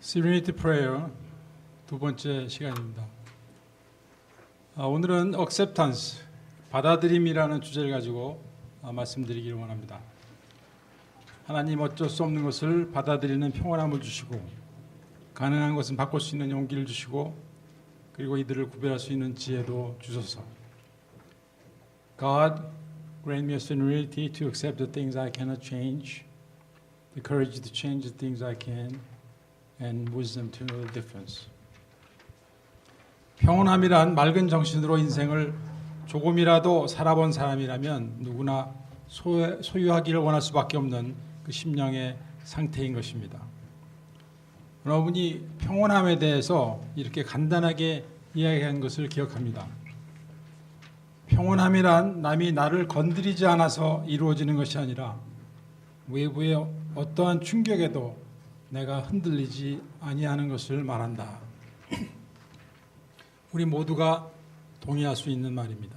Serenity Prayer 두 번째 시간입니다. 오늘은 Acceptance, 받아들임이라는 주제를 가지고 말씀드리기를 원합니다. 하나님 어쩔 수 없는 것을 받아들이는 평온함을 주시고 가능한 것은 바꿀 수 있는 용기를 주시고 그리고 이들을 구별할 수 있는 지혜도 주소서. God, grant me a serenity to accept the things I cannot change, the courage to change the things I can, and wisdom to know the difference. 평온함이란 맑은 정신으로 인생을 조금이라도 살아본 사람이라면 누구나 소유하기를 원할 수밖에 없는 그 심령의 상태인 것입니다. 여러분이 평온함에 대해서 이렇게 간단하게 이야기한 것을 기억합니다. 평온함이란 남이 나를 건드리지 않아서 이루어지는 것이 아니라 외부의 어떠한 충격에도 내가 흔들리지 아니하는 것을 말한다. 우리 모두가 동의할 수 있는 말입니다.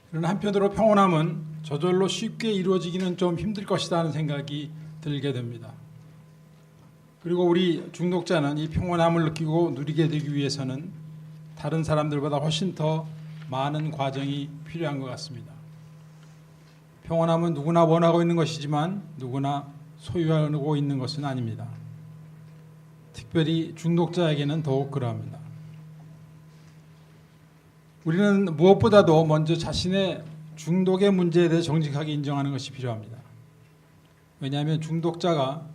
그러나 한편으로 평온함은 저절로 쉽게 이루어지기는 좀 힘들 것이다 하는 생각이 들게 됩니다. 그리고 우리 중독자는 이 평온함을 느끼고 누리게 되기 위해서는 다른 사람들보다 훨씬 더 많은 과정이 필요한 것 같습니다. 평온함은 누구나 원하고 있는 것이지만 누구나 소유하고 있는 것은 아닙니다. 특별히 중독자에게는 더욱 그러합니다. 우리는 무엇보다도 먼저 자신의 중독의 문제에 대해 정직하게 인정하는 것이 필요합니다. 왜냐하면 중독자가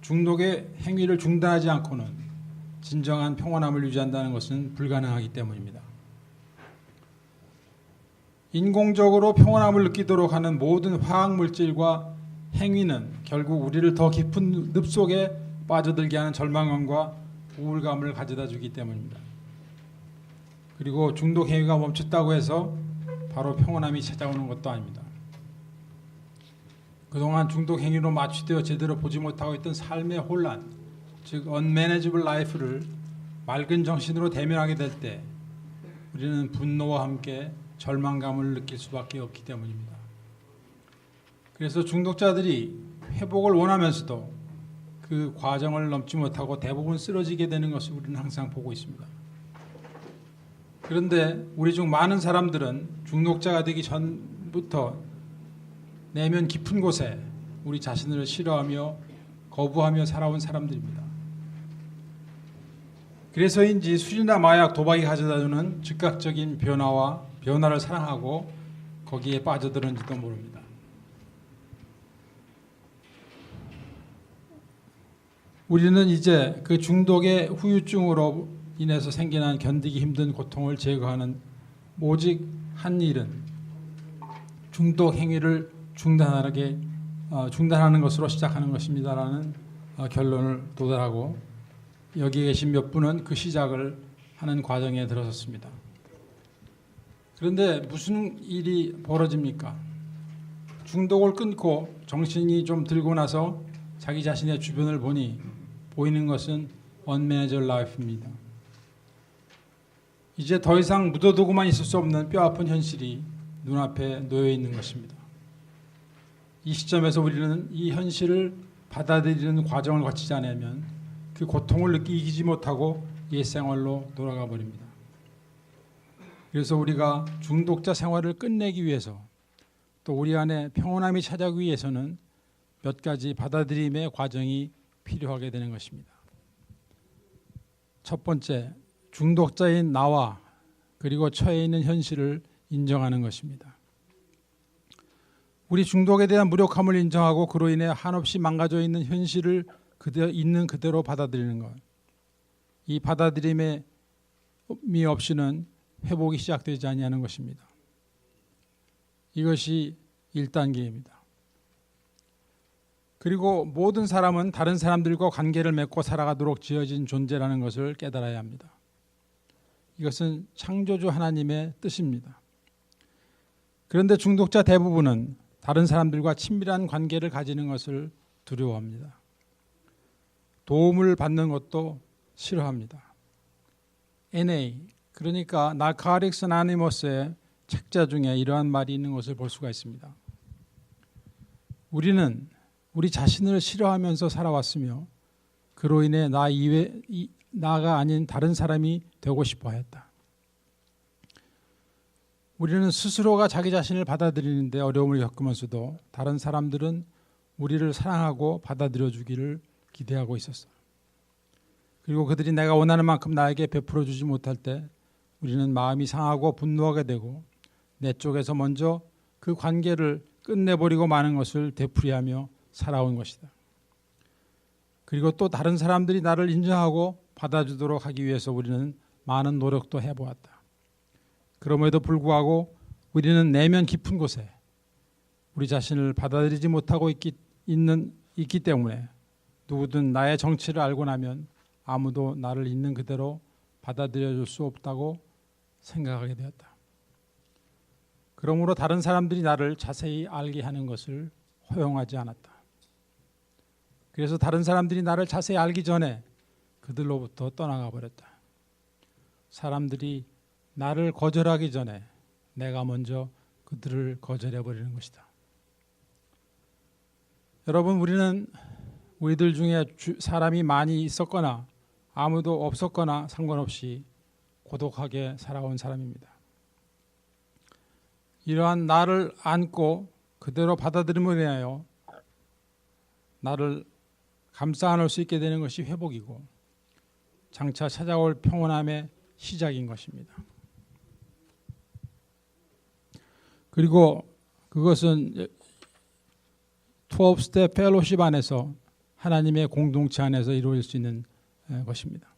중독의 행위를 중단하지 않고는 진정한 평온함을 유지한다는 것은 불가능하기 때문입니다. 인공적으로 평온함을 느끼도록 하는 모든 화학물질과 행위는 결국 우리를 더 깊은 늪 속에 빠져들게 하는 절망감과 우울감을 가져다 주기 때문입니다. 그리고 중독 행위가 멈췄다고 해서 바로 평온함이 찾아오는 것도 아닙니다. 그동안 중독 행위로 마취되어 제대로 보지 못하고 있던 삶의 혼란, 즉 unmanageable life를 맑은 정신으로 대면하게 될 때 우리는 분노와 함께 절망감을 느낄 수밖에 없기 때문입니다. 그래서 중독자들이 회복을 원하면서도 그 과정을 넘지 못하고 대부분 쓰러지게 되는 것을 우리는 항상 보고 있습니다. 그런데 우리 중 많은 사람들은 중독자가 되기 전부터 내면 깊은 곳에 우리 자신을 싫어하며 거부하며 살아온 사람들입니다. 그래서인지 술이나 마약, 도박이 가져다주는 즉각적인 변화를 사랑하고 거기에 빠져드는지도 모릅니다. 우리는 이제 그 중독의 후유증으로 인해서 생겨난 견디기 힘든 고통을 제거하는 오직 한 일은 중독 행위를 중단하는 것으로 시작하는 것입니다라는 결론을 도달하고 여기 계신 몇 분은 그 시작을 하는 과정에 들어섰습니다. 그런데 무슨 일이 벌어집니까? 중독을 끊고 정신이 좀 들고 나서 자기 자신의 주변을 보니 보이는 것은 unmanageable life입니다. 이제 더 이상 묻어두고만 있을 수 없는 뼈아픈 현실이 눈앞에 놓여 있는 것입니다. 이 시점에서 우리는 이 현실을 받아들이는 과정을 거치지 않으면 그 고통을 이기지 못하고 옛 생활로 돌아가 버립니다. 그래서 우리가 중독자 생활을 끝내기 위해서 또 우리 안에 평온함이 찾아오기 위해서는 몇 가지 받아들임의 과정이 필요하게 되는 것입니다. 첫 번째, 중독자인 나와 그리고 처해 있는 현실을 인정하는 것입니다. 우리 중독에 대한 무력함을 인정하고 그로 인해 한없이 망가져 있는 현실을 있는 그대로 받아들이는 것. 이 받아들임이 없이는 회복이 시작되지 아니하는 것입니다. 이것이 1단계입니다. 그리고 모든 사람은 다른 사람들과 관계를 맺고 살아가도록 지어진 존재라는 것을 깨달아야 합니다. 이것은 창조주 하나님의 뜻입니다. 그런데 중독자 대부분은 다른 사람들과 친밀한 관계를 가지는 것을 두려워합니다. 도움을 받는 것도 싫어합니다. NA, 그러니까 Narcotics Anonymous의 책자 중에 이러한 말이 있는 것을 볼 수가 있습니다. 우리는 우리 자신을 싫어하면서 살아왔으며 그로 인해 나가 아닌 다른 사람이 되고 싶어 했다. 우리는 스스로가 자기 자신을 받아들이는데 어려움을 겪으면서도 다른 사람들은 우리를 사랑하고 받아들여 주기를 기대하고 있었어. 그리고 그들이 내가 원하는 만큼 나에게 베풀어 주지 못할 때 우리는 마음이 상하고 분노하게 되고 내 쪽에서 먼저 그 관계를 끝내버리고 마는 것을 되풀이하며 살아온 것이다. 그리고 또 다른 사람들이 나를 인정하고 받아주도록 하기 위해서 우리는 많은 노력도 해보았다. 그럼에도 불구하고 우리는 내면 깊은 곳에 우리 자신을 받아들이지 못하고 있기 때문에 누구든 나의 정체를 알고 나면 아무도 나를 있는 그대로 받아들여줄 수 없다고 생각하게 되었다. 그러므로 다른 사람들이 나를 자세히 알게 하는 것을 허용하지 않았다. 그래서 다른 사람들이 나를 자세히 알기 전에 그들로부터 떠나가 버렸다. 사람들이 나를 거절하기 전에 내가 먼저 그들을 거절해 버리는 것이다. 여러분, 우리들 중에 사람이 많이 있었거나 아무도 없었거나 상관없이 고독하게 살아온 사람입니다. 이러한 나를 안고 그대로 받아들임으로 인하여 나를 감싸 안을 수 있게 되는 것이 회복이고 장차 찾아올 평온함의 시작인 것입니다. 그리고 그것은 12스텝 펠로십 안에서 하나님의 공동체 안에서 이루어질 수 있는 것입니다.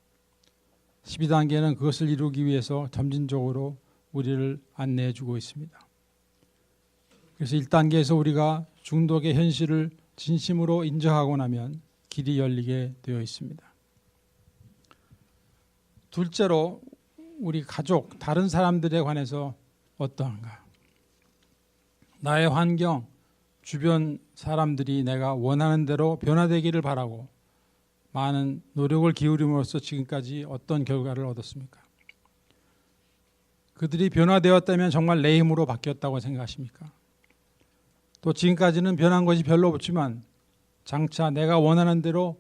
12단계는 그것을 이루기 위해서 점진적으로 우리를 안내해 주고 있습니다. 그래서 1단계에서 우리가 중독의 현실을 진심으로 인정하고 나면 길이 열리게 되어 있습니다. 둘째로 우리 가족, 다른 사람들에 관해서 어떠한가? 나의 환경, 주변 사람들이 내가 원하는 대로 변화되기를 바라고 많은 노력을 기울임으로써 지금까지 어떤 결과를 얻었습니까? 그들이 변화되었다면 정말 내 힘으로 바뀌었다고 생각하십니까? 또 지금까지는 변한 것이 별로 없지만 장차 내가 원하는 대로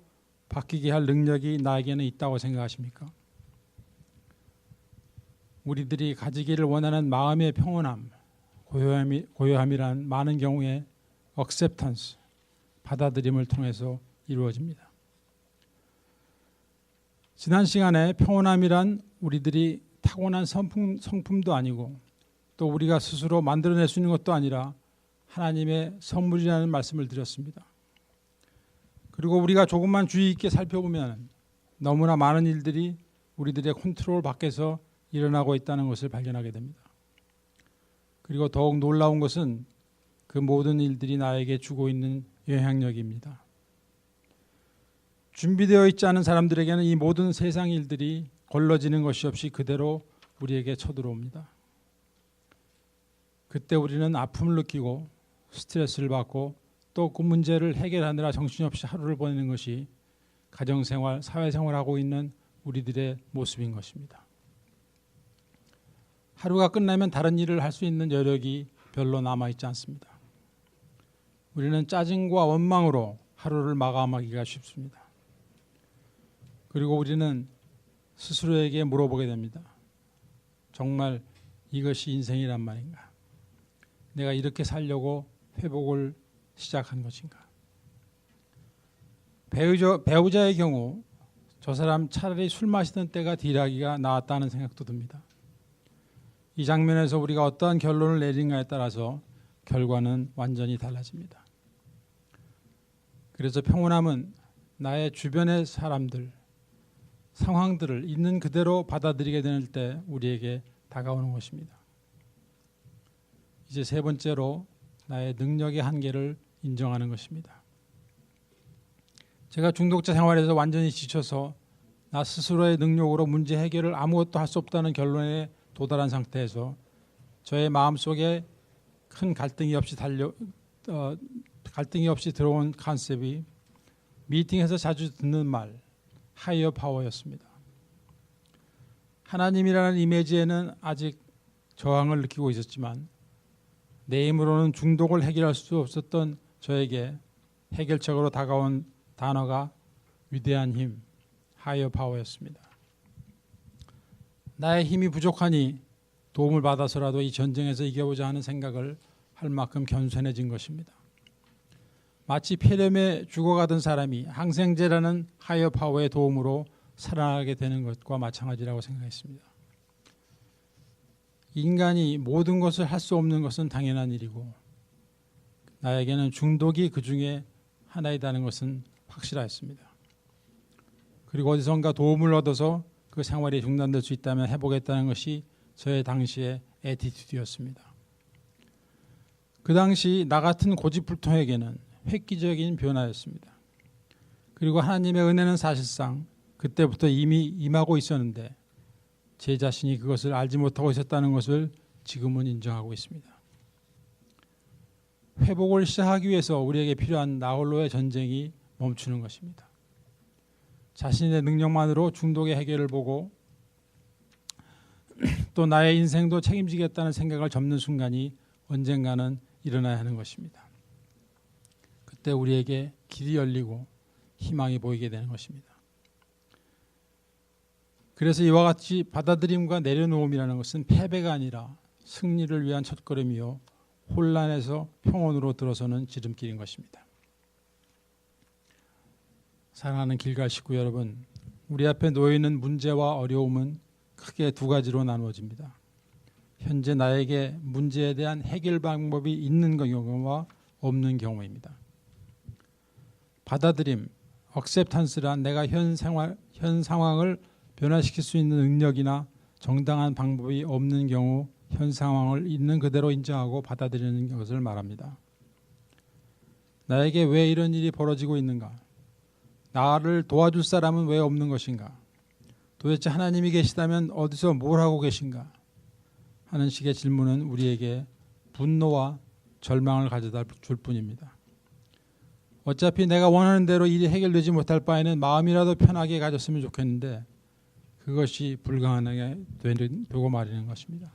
바뀌게 할 능력이 나에게는 있다고 생각하십니까? 우리들이 가지기를 원하는 마음의 평온함, 고요함이란 많은 경우에 acceptance, 받아들임을 통해서 이루어집니다. 지난 시간에 평온함이란 우리들이 타고난 성품도 아니고 또 우리가 스스로 만들어낼 수 있는 것도 아니라 하나님의 선물이라는 말씀을 드렸습니다. 그리고 우리가 조금만 주의 있게 살펴보면 너무나 많은 일들이 우리들의 컨트롤 밖에서 일어나고 있다는 것을 발견하게 됩니다. 그리고 더욱 놀라운 것은 그 모든 일들이 나에게 주고 있는 영향력입니다. 준비되어 있지 않은 사람들에게는 이 모든 세상 일들이 걸러지는 것이 없이 그대로 우리에게 쳐들어옵니다. 그때 우리는 아픔을 느끼고 스트레스를 받고 또 그 문제를 해결하느라 정신없이 하루를 보내는 것이 가정생활, 사회생활하고 있는 우리들의 모습인 것입니다. 하루가 끝나면 다른 일을 할 수 있는 여력이 별로 남아있지 않습니다. 우리는 짜증과 원망으로 하루를 마감하기가 쉽습니다. 그리고 우리는 스스로에게 물어보게 됩니다. 정말 이것이 인생이란 말인가? 내가 이렇게 살려고 회복을 시작한 것인가? 배우자의 경우 저 사람 차라리 술 마시던 때가 딜하기가 나았다는 생각도 듭니다. 이 장면에서 우리가 어떠한 결론을 내린가에 따라서 결과는 완전히 달라집니다. 그래서 평온함은 나의 주변의 사람들, 상황들을 있는 그대로 받아들이게 될 때 우리에게 다가오는 것입니다. 이제 세 번째로 나의 능력의 한계를 인정하는 것입니다. 제가 중독자 생활에서 완전히 지쳐서 나 스스로의 능력으로 문제 해결을 아무것도 할 수 없다는 결론에 도달한 상태에서 저의 마음속에 큰 갈등이 없이 들어온 컨셉이 미팅에서 자주 듣는 말, 하이어 파워였습니다. 하나님이라는 이미지에는 아직 저항을 느끼고 있었지만 내 힘으로는 중독을 해결할 수 없었던 저에게 해결책으로 다가온 단어가 위대한 힘, 하이어 파워였습니다. 나의 힘이 부족하니 도움을 받아서라도 이 전쟁에서 이겨보자 하는 생각을 할 만큼 겸손해진 것입니다. 마치 폐렴에 죽어가던 사람이 항생제라는 하이어 파워의 도움으로 살아나게 되는 것과 마찬가지라고 생각했습니다. 인간이 모든 것을 할 수 없는 것은 당연한 일이고 나에게는 중독이 그 중에 하나이다는 것은 확실하였습니다. 그리고 어디선가 도움을 얻어서 그 생활이 중단될 수 있다면 해보겠다는 것이 저의 당시의 애티튜드였습니다. 그 당시 나 같은 고집불통에게는 획기적인 변화였습니다. 그리고 하나님의 은혜는 사실상 그때부터 이미 임하고 있었는데 제 자신이 그것을 알지 못하고 있었다는 것을 지금은 인정하고 있습니다. 회복을 시작하기 위해서 우리에게 필요한 나 홀로의 전쟁이 멈추는 것입니다. 자신의 능력만으로 중독의 해결을 보고 또 나의 인생도 책임지겠다는 생각을 접는 순간이 언젠가는 일어나야 하는 것입니다. 그때 우리에게 길이 열리고 희망이 보이게 되는 것입니다. 그래서 이와 같이 받아들임과 내려놓음이라는 것은 패배가 아니라 승리를 위한 첫걸음이요 혼란에서 평온으로 들어서는 지름길인 것입니다. 사랑하는 길갈 식구 여러분, 우리 앞에 놓여있는 문제와 어려움은 크게 두 가지로 나누어집니다. 현재 나에게 문제에 대한 해결 방법이 있는 경우와 없는 경우입니다. 받아들임, acceptance란 내가 현 상황을 변화시킬 수 있는 능력이나 정당한 방법이 없는 경우 현 상황을 있는 그대로 인정하고 받아들이는 것을 말합니다. 나에게 왜 이런 일이 벌어지고 있는가? 나를 도와줄 사람은 왜 없는 것인가? 도대체 하나님이 계시다면 어디서 뭘 하고 계신가? 하는 식의 질문은 우리에게 분노와 절망을 가져다 줄 뿐입니다. 어차피 내가 원하는 대로 일이 해결되지 못할 바에는 마음이라도 편하게 가졌으면 좋겠는데 그것이 불가능하게 되고 말이는 것입니다.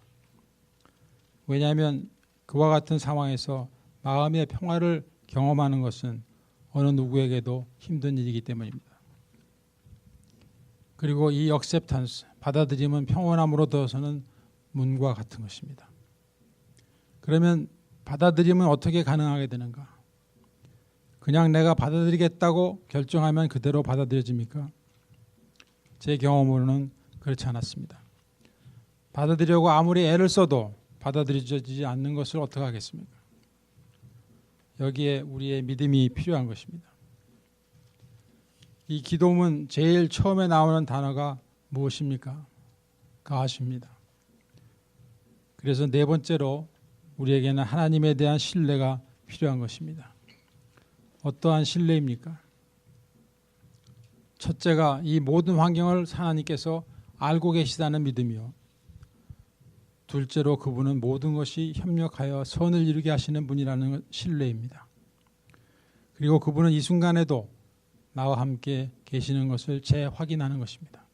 왜냐하면 그와 같은 상황에서 마음의 평화를 경험하는 것은 어느 누구에게도 힘든 일이기 때문입니다. 그리고 이 acceptance, 받아들임은 평온함으로 들어서는 문과 같은 것입니다. 그러면 받아들임은 어떻게 가능하게 되는가? 그냥 내가 받아들이겠다고 결정하면 그대로 받아들여집니까? 제 경험으로는 그렇지 않았습니다. 받아들이려고 아무리 애를 써도 받아들여지지 않는 것을 어떻게 하겠습니까? 여기에 우리의 믿음이 필요한 것입니다. 이 기도문 제일 처음에 나오는 단어가 무엇입니까? 가십니다. 그래서 네 번째로 우리에게는 하나님에 대한 신뢰가 필요한 것입니다. 어떠한 신뢰입니까? 첫째가 이 모든 환경을 하나님께서 알고 계시다는 믿음이요. 둘째로 그분은 모든 것이 협력하여 선을 이루게 하시는 분이라는 신뢰입니다. 그리고 그분은 이 순간에도 나와 함께 계시는 것을 재확인하는 것입니다.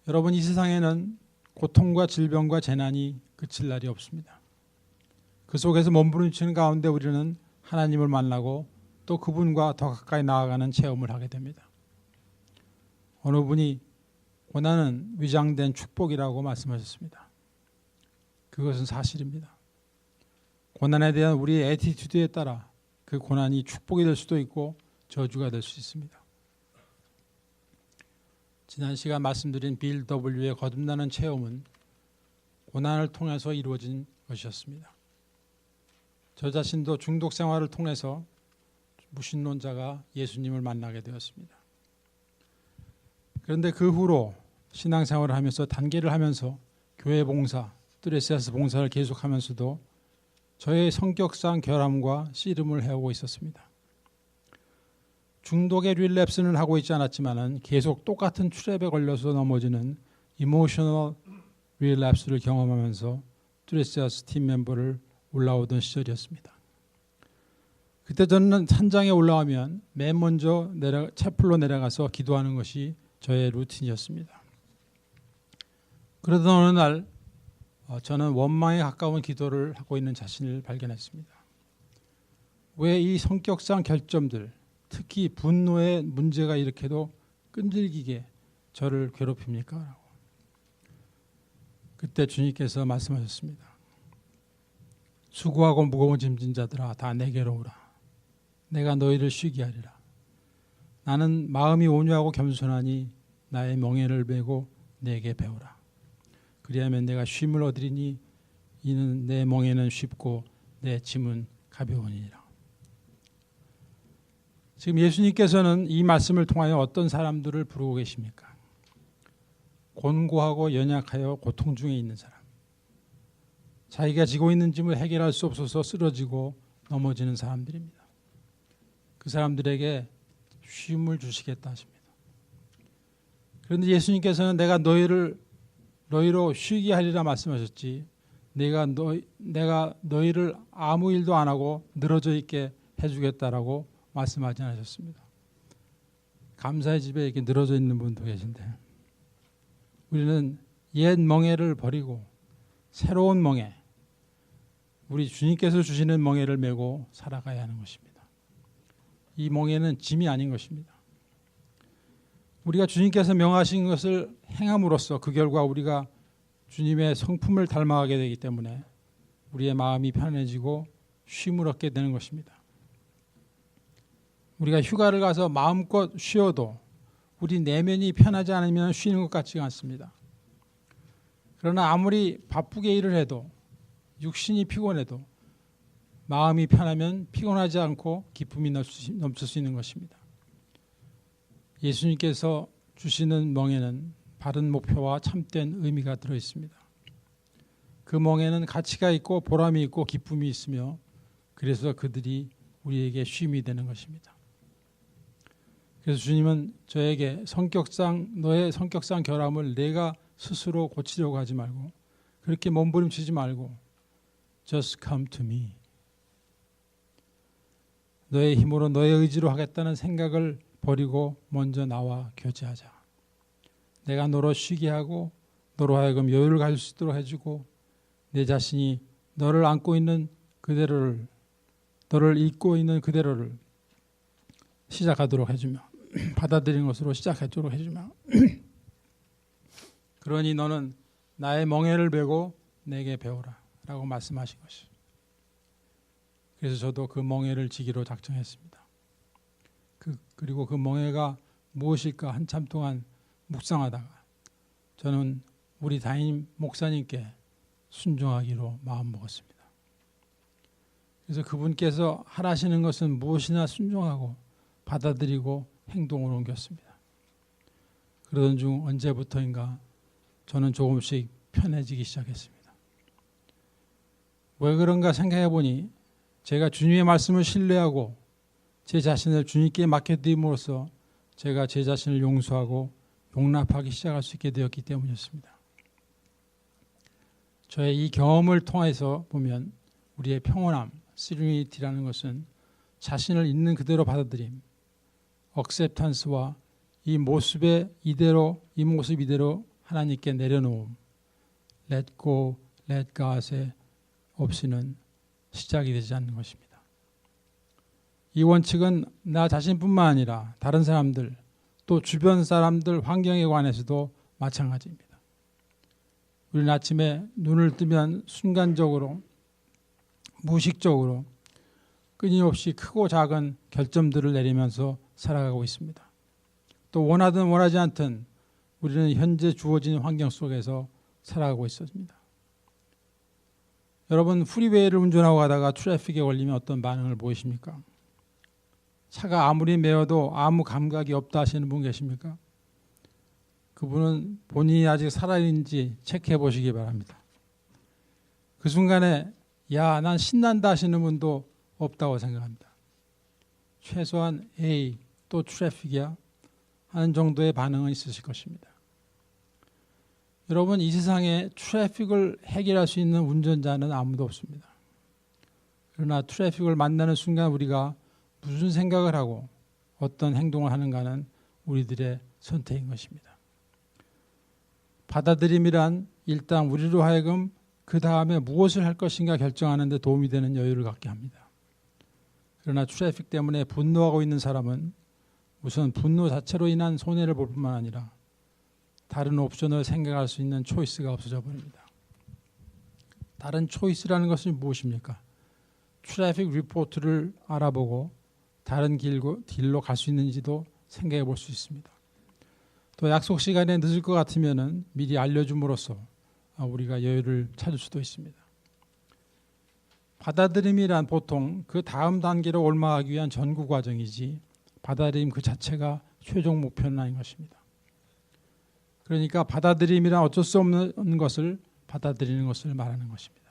여러분, 이 세상에는 고통과 질병과 재난이 그칠 날이 없습니다. 그 속에서 몸부림치는 가운데 우리는 하나님을 만나고 또 그분과 더 가까이 나아가는 체험을 하게 됩니다. 어느 분이 고난은 위장된 축복이라고 말씀하셨습니다. 그것은 사실입니다. 고난에 대한 우리의 애티튜드에 따라 그 고난이 축복이 될 수도 있고 저주가 될 수 있습니다. 지난 시간 말씀드린 빌 W의 거듭나는 체험은 고난을 통해서 이루어진 것이었습니다. 저 자신도 중독 생활을 통해서 무신론자가 예수님을 만나게 되었습니다. 그런데 그 후로 신앙생활을 하면서 단계를 하면서 교회 봉사, 트레시아스 봉사를 계속하면서도 저의 성격상 결함과 씨름을 해오고 있었습니다. 중독의 릴랩스는 하고 있지 않았지만 계속 똑같은 트랩에 걸려서 넘어지는 이모셔널 릴랩스를 경험하면서 트레시아스 팀 멤버를 올라오던 시절이었습니다. 그때 저는 산장에 올라가면 맨 먼저 채플로 내려가서 기도하는 것이 저의 루틴이었습니다. 그러던 어느 날 저는 원망에 가까운 기도를 하고 있는 자신을 발견했습니다. 왜 이 성격상 결점들, 특히 분노의 문제가 이렇게도 끈질기게 저를 괴롭힙니까? 라고. 그때 주님께서 말씀하셨습니다. 수고하고 무거운 짐진 자들아 다 내게로 오라. 내가 너희를 쉬게 하리라. 나는 마음이 온유하고 겸손하니 나의 멍에를 메고 내게 배우라. 그리하면 내가 쉼을 얻으리니 이는 내 멍에는 쉽고 내 짐은 가벼우니라. 지금 예수님께서는 이 말씀을 통하여 어떤 사람들을 부르고 계십니까? 곤고하고 연약하여 고통 중에 있는 사람. 자기가 지고 있는 짐을 해결할 수 없어서 쓰러지고 넘어지는 사람들입니다. 그 사람들에게 쉼을 주시겠다 하십니다. 그런데 예수님께서는 내가 너희로 쉬게 하리라 말씀하셨지, 내가 너희를 아무 일도 안 하고 늘어져 있게 해주겠다라고 말씀하지 않으셨습니다. 감사의 집에 이렇게 늘어져 있는 분도 계신데, 우리는 옛 멍에를 버리고 새로운 멍에, 우리 주님께서 주시는 멍에를 메고 살아가야 하는 것입니다. 이 멍에는 짐이 아닌 것입니다. 우리가 주님께서 명하신 것을 행함으로써 그 결과 우리가 주님의 성품을 닮아가게 되기 때문에 우리의 마음이 편해지고 쉼을 얻게 되는 것입니다. 우리가 휴가를 가서 마음껏 쉬어도 우리 내면이 편하지 않으면 쉬는 것 같지가 않습니다. 그러나 아무리 바쁘게 일을 해도 육신이 피곤해도 마음이 편하면 피곤하지 않고 기쁨이 넘칠 수 있는 것입니다. 예수님께서 주시는 멍에는 바른 목표와 참된 의미가 들어있습니다. 그 멍에는 가치가 있고 보람이 있고 기쁨이 있으며 그래서 그들이 우리에게 쉼이 되는 것입니다. 그래서 주님은 저에게 너의 성격상 결함을 내가 스스로 고치려고 하지 말고 그렇게 몸부림치지 말고 Just come to me. 너의 힘으로 너의 의지로 하겠다는 생각을 버리고 먼저 나와 교제하자. 내가 너로 쉬게 하고 너로 하여금 여유를 가질 수 있도록 해주고 내 자신이 너를 안고 있는 그대로를, 너를 잊고 있는 그대로를 시작하도록 해주며 받아들이는 것으로 시작하도록 해주며 그러니 너는 나의 멍에를 메고 내게 배우라 라고 말씀하신 것이. 그래서 저도 그 멍에를 지기로 작정했습니다. 그리고 그 멍에가 무엇일까 한참 동안 묵상하다가 저는 우리 담임 목사님께 순종하기로 마음먹었습니다. 그래서 그분께서 하라시는 것은 무엇이나 순종하고 받아들이고 행동으로 옮겼습니다. 그러던 중 언제부터인가 저는 조금씩 편해지기 시작했습니다. 왜 그런가 생각해 보니 제가 주님의 말씀을 신뢰하고 제 자신을 주님께 맡겨드림으로써 제가 제 자신을 용서하고 용납하기 시작할 수 있게 되었기 때문이었습니다. 저의 이 경험을 통해서 보면 우리의 평온함, 시리니티라는 것은 자신을 있는 그대로 받아들임, 억셉탄스와 이 모습 이대로 하나님께 내려놓음, let go, let God에 없이는 시작이 되지 않는 것입니다. 이 원칙은 나 자신뿐만 아니라 다른 사람들, 또 주변 사람들 환경에 관해서도 마찬가지입니다. 우리는 아침에 눈을 뜨면 순간적으로, 무의식적으로 끊임없이 크고 작은 결점들을 내리면서 살아가고 있습니다. 또 원하든 원하지 않든 우리는 현재 주어진 환경 속에서 살아가고 있습니다. 여러분, 프리웨이를 운전하고 가다가 트래픽에 걸리면 어떤 반응을 보이십니까? 차가 아무리 매여도 아무 감각이 없다 하시는 분 계십니까? 그분은 본인이 아직 살아있는지 체크해 보시기 바랍니다. 그 순간에 야, 난 신난다 하시는 분도 없다고 생각합니다. 최소한 에이, 또 트래픽이야 하는 정도의 반응은 있으실 것입니다. 여러분, 이 세상에 트래픽을 해결할 수 있는 운전자는 아무도 없습니다. 그러나 트래픽을 만나는 순간 우리가 무슨 생각을 하고 어떤 행동을 하는가는 우리들의 선택인 것입니다. 받아들임이란 일단 우리로 하여금 그 다음에 무엇을 할 것인가 결정하는 데 도움이 되는 여유를 갖게 합니다. 그러나 트래픽 때문에 분노하고 있는 사람은 우선 분노 자체로 인한 손해를 볼 뿐만 아니라 다른 옵션을 생각할 수 있는 초이스가 없어져 버립니다. 다른 초이스라는 것은 무엇입니까? 트래픽 리포트를 알아보고 다른 길로 갈 수 있는지도 생각해 볼 수 있습니다. 또 약속 시간에 늦을 것 같으면 미리 알려줌으로써 우리가 여유를 찾을 수도 있습니다. 받아들임이란 보통 그 다음 단계로 올라가기 위한 전구 과정이지 받아들임 그 자체가 최종 목표는 아닌 것입니다. 그러니까 받아들임이란 어쩔 수 없는 것을 받아들이는 것을 말하는 것입니다.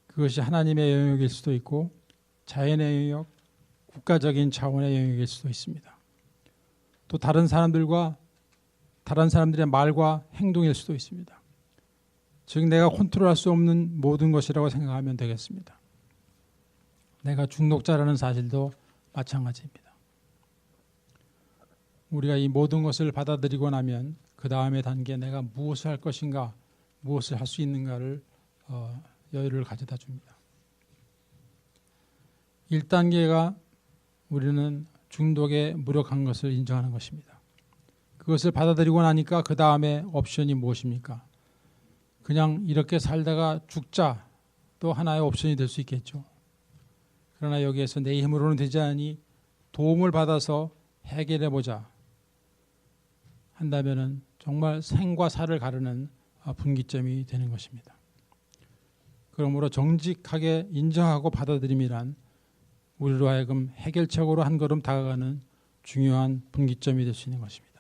그것이 하나님의 영역일 수도 있고 자연의 영역, 국가적인 차원의 영역일 수도 있습니다. 또 다른 사람들의 말과 행동일 수도 있습니다. 즉 내가 컨트롤할 수 없는 모든 것이라고 생각하면 되겠습니다. 내가 중독자라는 사실도 마찬가지입니다. 우리가 이 모든 것을 받아들이고 나면 그 다음의 단계 내가 무엇을 할 것인가, 무엇을 할 수 있는가를 여유를 가져다 줍니다. 1단계가 우리는 중독에 무력한 것을 인정하는 것입니다. 그것을 받아들이고 나니까 그 다음에 옵션이 무엇입니까? 그냥 이렇게 살다가 죽자 또 하나의 옵션이 될 수 있겠죠. 그러나 여기에서 내 힘으로는 되지 않으니 도움을 받아서 해결해보자 한다면 정말 생과 사를 가르는 분기점이 되는 것입니다. 그러므로 정직하게 인정하고 받아들임이란 우리로 하여금 해결책으로 한 걸음 다가가는 중요한 분기점이 될 수 있는 것입니다.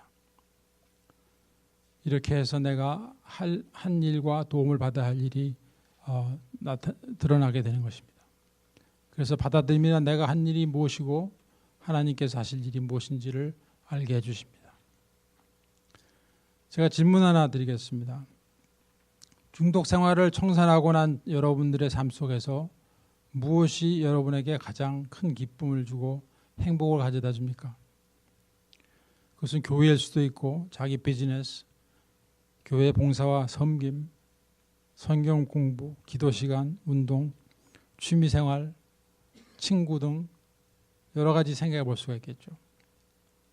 이렇게 해서 내가 한 일과 도움을 받아야 할 일이 드러나게 되는 것입니다. 그래서 받아들임이란 내가 한 일이 무엇이고 하나님께서 하실 일이 무엇인지를 알게 해주십니다. 제가 질문 하나 드리겠습니다. 중독 생활을 청산하고 난 여러분들의 삶 속에서 무엇이 여러분에게 가장 큰 기쁨을 주고 행복을 가져다 줍니까? 그것은 교회일 수도 있고 자기 비즈니스, 교회 봉사와 섬김, 성경 공부, 기도 시간, 운동, 취미 생활, 친구 등 여러 가지 생각해 볼 수가 있겠죠.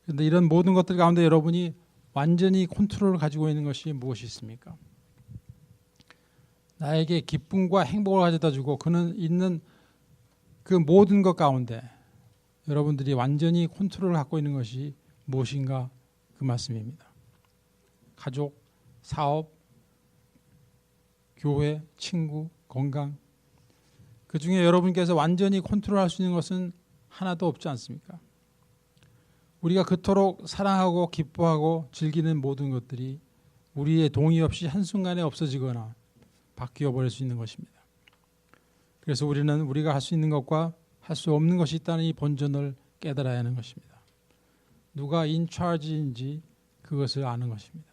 그런데 이런 모든 것들 가운데 여러분이 완전히 컨트롤을 가지고 있는 것이 무엇이 있습니까? 나에게 기쁨과 행복을 가져다 주고 그는 있는 그 모든 것 가운데 여러분들이 완전히 컨트롤을 갖고 있는 것이 무엇인가 그 말씀입니다. 가족, 사업, 교회, 친구, 건강 그 중에 여러분께서 완전히 컨트롤할 수 있는 것은 하나도 없지 않습니까? 우리가 그토록 사랑하고 기뻐하고 즐기는 모든 것들이 우리의 동의 없이 한순간에 없어지거나 바뀌어 버릴 수 있는 것입니다. 그래서 우리는 우리가 할 수 있는 것과 할 수 없는 것이 있다는 이 본전을 깨달아야 하는 것입니다. 누가 인차지인지 그것을 아는 것입니다.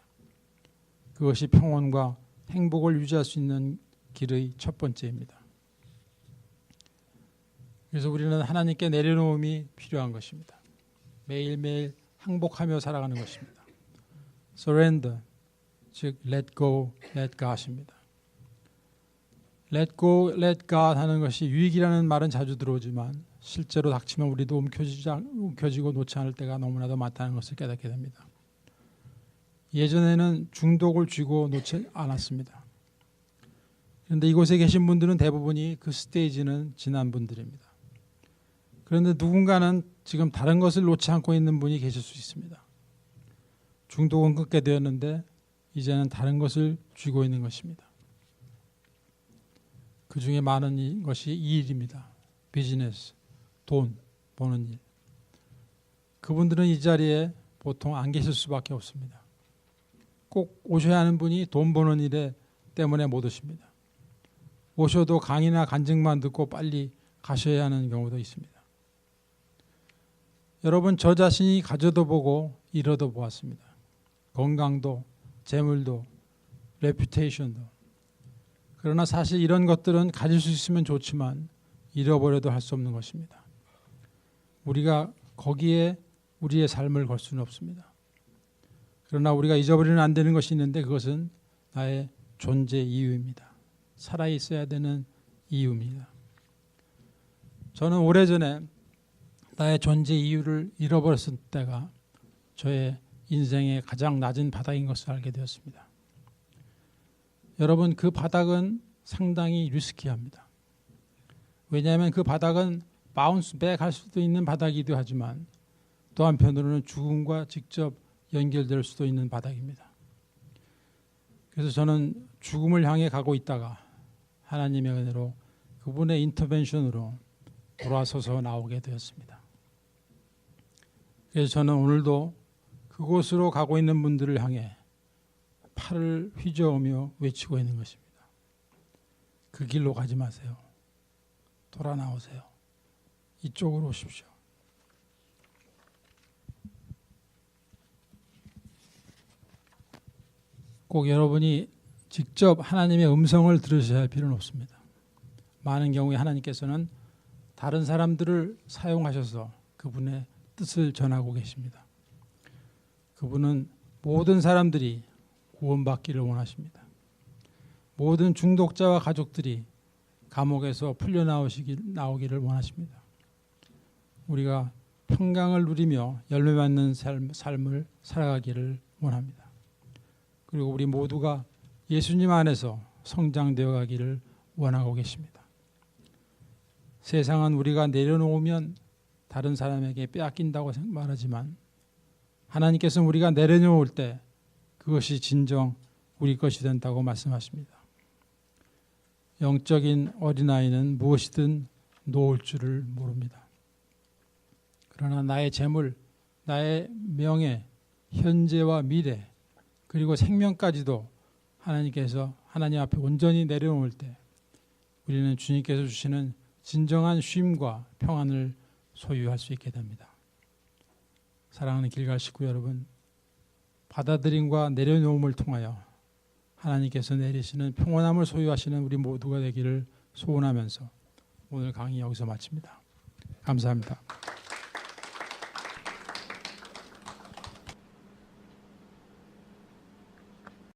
그것이 평온과 행복을 유지할 수 있는 길의 첫 번째입니다. 그래서 우리는 하나님께 내려놓음이 필요한 것입니다. 매일매일 항복하며 살아가는 것입니다. Surrender, 즉 let go, let God입니다. Let go, let God 하는 것이 유익이라는 말은 자주 들어오지만 실제로 닥치면 우리도 움켜쥐고 놓지 않을 때가 너무나도 많다는 것을 깨닫게 됩니다. 예전에는 중독을 쥐고 놓지 않았습니다. 그런데 이곳에 계신 분들은 대부분이 그 스테이지는 지난 분들입니다. 그런데 누군가는 지금 다른 것을 놓지 않고 있는 분이 계실 수 있습니다. 중독은 끊게 되었는데 이제는 다른 것을 쥐고 있는 것입니다. 그 중에 많은 것이 이 일입니다. 비즈니스, 돈 버는 일. 그분들은 이 자리에 보통 안 계실 수밖에 없습니다. 꼭 오셔야 하는 분이 돈 버는 일 때문에 못 오십니다. 오셔도 강의나 간증만 듣고 빨리 가셔야 하는 경우도 있습니다. 여러분 저 자신이 가져도 보고 잃어도 보았습니다. 건강도, 재물도, 레퓨테이션도. 그러나 사실 이런 것들은 가질 수 있으면 좋지만 잃어버려도 할 수 없는 것입니다. 우리가 거기에 우리의 삶을 걸 수는 없습니다. 그러나 우리가 잊어버리면 안 되는 것이 있는데 그것은 나의 존재 이유입니다. 살아있어야 되는 이유입니다. 저는 오래전에 나의 존재 이유를 잃어버렸을 때가 저의 인생의 가장 낮은 바닥인 것을 알게 되었습니다. 여러분, 그 바닥은 상당히 리스키합니다. 왜냐하면 그 바닥은 바운스 백 할 수도 있는 바닥이기도 하지만 또 한편으로는 죽음과 직접 연결될 수도 있는 바닥입니다. 그래서 저는 죽음을 향해 가고 있다가 하나님의 은혜로 그분의 인터벤션으로 돌아서서 나오게 되었습니다. 그래서 저는 오늘도 그곳으로 가고 있는 분들을 향해 팔을 휘저으며 외치고 있는 것입니다. 그 길로 가지 마세요. 돌아 나오세요. 이쪽으로 오십시오. 꼭 여러분이 직접 하나님의 음성을 들으셔야 할 필요는 없습니다. 많은 경우에 하나님께서는 다른 사람들을 사용하셔서 그분의 뜻을 전하고 계십니다. 그분은 모든 사람들이 구원받기를 원하십니다. 모든 중독자와 가족들이 감옥에서 풀려나오기를 원하십니다. 우리가 평강을 누리며 열매 맺는 삶을 살아가기를 원합니다. 그리고 우리 모두가 예수님 안에서 성장되어 가기를 원하고 계십니다. 세상은 우리가 내려놓으면 다른 사람에게 빼앗긴다고 말하지만 하나님께서는 우리가 내려놓을 때 그것이 진정 우리 것이 된다고 말씀하십니다. 영적인 어린아이는 무엇이든 놓을 줄을 모릅니다. 그러나 나의 재물, 나의 명예, 현재와 미래 그리고 생명까지도 하나님께서 하나님 앞에 온전히 내려놓을 때 우리는 주님께서 주시는 진정한 쉼과 평안을 소유할 수 있게 됩니다. 사랑하는 길갈 식구 여러분, 받아들임과 내려놓음을 통하여 하나님께서 내리시는 평안함을 소유하시는 우리 모두가 되기를 소원하면서 오늘 강의 여기서 마칩니다. 감사합니다.